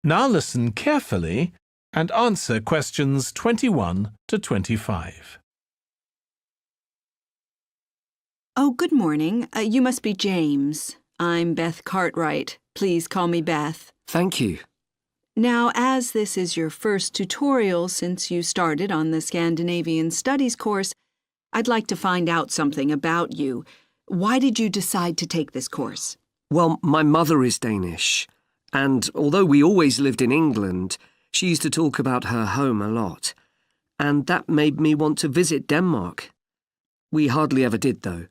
Now listen carefully and answer questions 21 to 25. Oh, good morning. You must be James. I'm Beth Cartwright. Please call me Beth. Thank you. Now, as this is your first tutorial since you started on the Scandinavian Studies course, I'd like to find out something about you. Why did you decide to take this course? Well, my mother is Danish, and although we always lived in England, she used to talk about her home a lot, and that made me want to visit Denmark. We hardly ever did, though.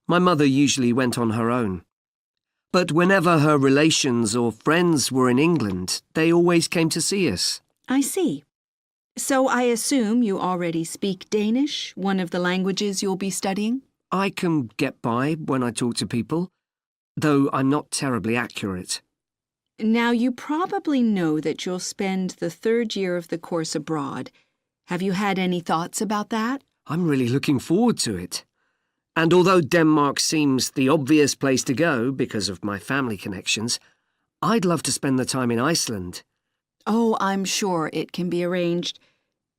My mother usually went on her own. But whenever her relations or friends were in England, they always came to see us. I see. So I assume you already speak Danish, one of the languages you'll be studying? I can get by when I talk to people, though I'm not terribly accurate. Now, you probably know that you'll spend the third year of the course abroad. Have you had any thoughts about that? I'm really looking forward to it. And although Denmark seems the obvious place to go because of my family connections, I'd love to spend the time in Iceland. Oh, I'm sure it can be arranged.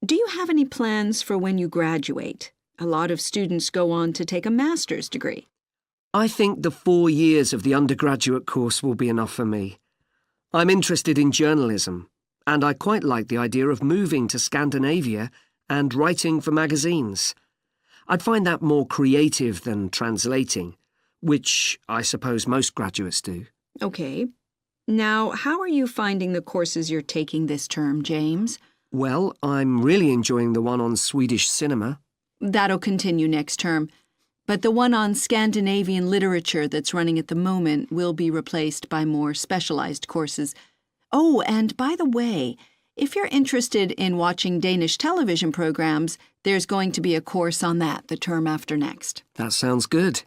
Do you have any plans for when you graduate? A lot of students go on to take a master's degree. I think the 4 years of the undergraduate course will be enough for me. I'm interested in journalism, and I quite like the idea of moving to Scandinavia and writing for magazines. I'd find that more creative than translating, which I suppose most graduates do. Okay. Now, how are you finding the courses you're taking this term, James? Well, I'm really enjoying the one on Swedish cinema. That'll continue next term. But the one on Scandinavian literature that's running at the moment will be replaced by more specialized courses. Oh, and by the way, if you're interested in watching Danish television programs, there's going to be a course on that the term after next. That sounds good.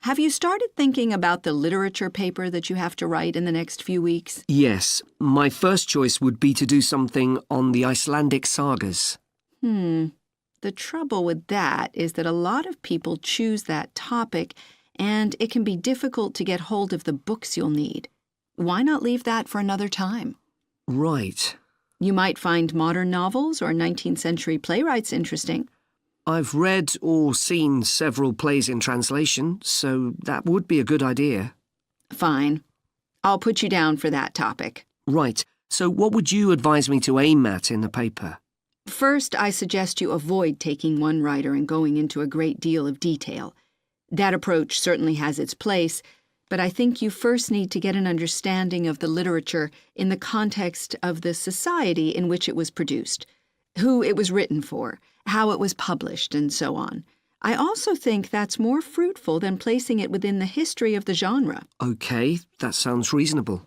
Have you started thinking about the literature paper that you have to write in the next few weeks? Yes, my first choice would be to do something on the Icelandic sagas. The trouble with that is that a lot of people choose that topic, and it can be difficult to get hold of the books you'll need. Why not leave that for another time? Right. You might find modern novels or 19th century playwrights interesting. I've read or seen several plays in translation, so that would be a good idea. Fine. I'll put you down for that topic. Right. So what would you advise me to aim at in the paper? First, I suggest you avoid taking one writer and going into a great deal of detail. That approach certainly has its place, but I think you first need to get an understanding of the literature in the context of the society in which it was produced, who it was written for, how it was published, and so on. I also think that's more fruitful than placing it within the history of the genre. Okay, that sounds reasonable.